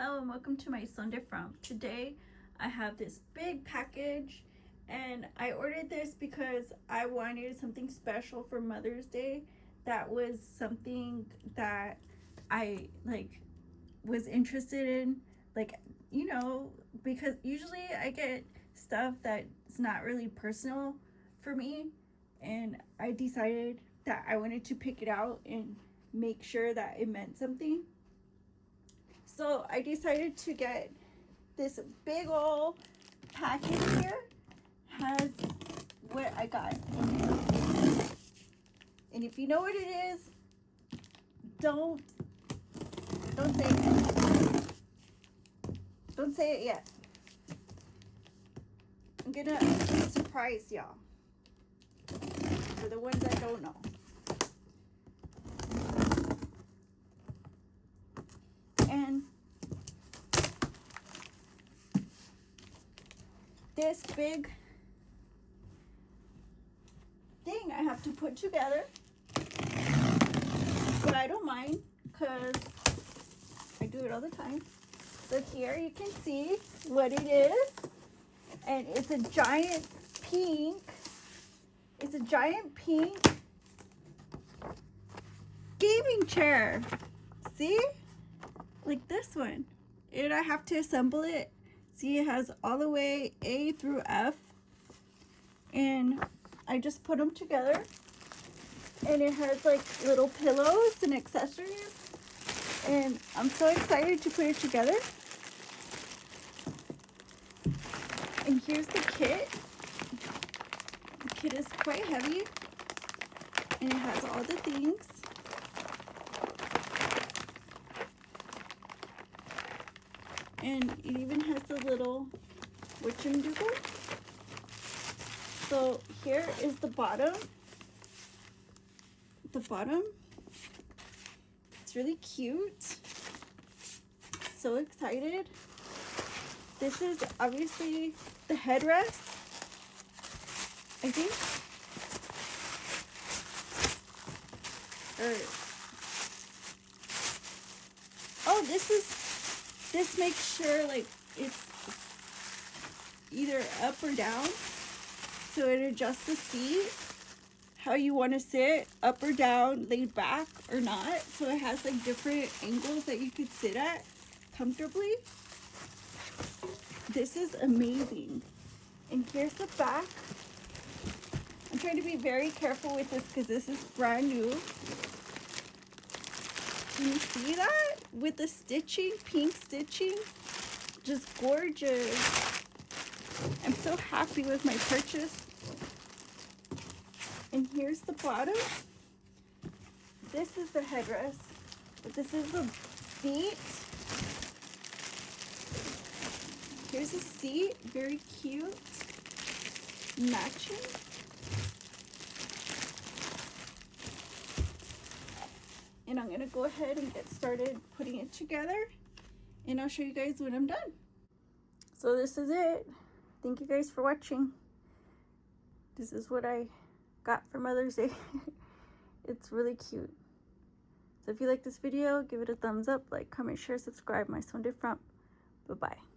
Hello and welcome to my Sunday from. Today I have this big package and I ordered this because I wanted something special for Mother's Day. That was something that I was interested in, because usually I get stuff that's not really personal for me, and I decided that I wanted to pick it out and make sure that it meant something. So I decided to get this big old package here. Has what I got in here. And if you know what it is, don't say it yet. Don't say it yet. I'm gonna surprise y'all. For the ones that don't know. And this big thing I have to put together, but I don't mind because I do it all the time. So here you can see what it is, and it's a giant pink. It's a giant pink gaming chair. See? Like this one. And I have to assemble it. See, it has all the way A through F. And I just put them together. And it has like little pillows and accessories. And I'm so excited to put it together. And here's the kit. The kit is quite heavy. And it has all the things. And it even has the little witchamdoodle. So here is the bottom. The bottom. It's really cute. So excited. This is obviously the headrest, I think. Oh, this makes sure like it's either up or down, so it adjusts the seat how you want to sit, up or down, laid back or not. So it has like different angles that you could sit at comfortably. This is amazing. And here's the back. I'm trying to be very careful with this because this is brand new. Can you see that? With the stitching, pink stitching, just gorgeous. I'm so happy with my purchase. And here's the bottom. This is the headrest, but this is the seat. Here's the seat, very cute, matching. And I'm gonna go ahead and get started putting it together, and I'll show you guys when I'm done. So this is it. Thank you guys for watching. This is what I got for Mother's Day. It's really cute. So if you like this video, give it a thumbs up, like, comment, share, subscribe. My Sunday from. Bye-bye.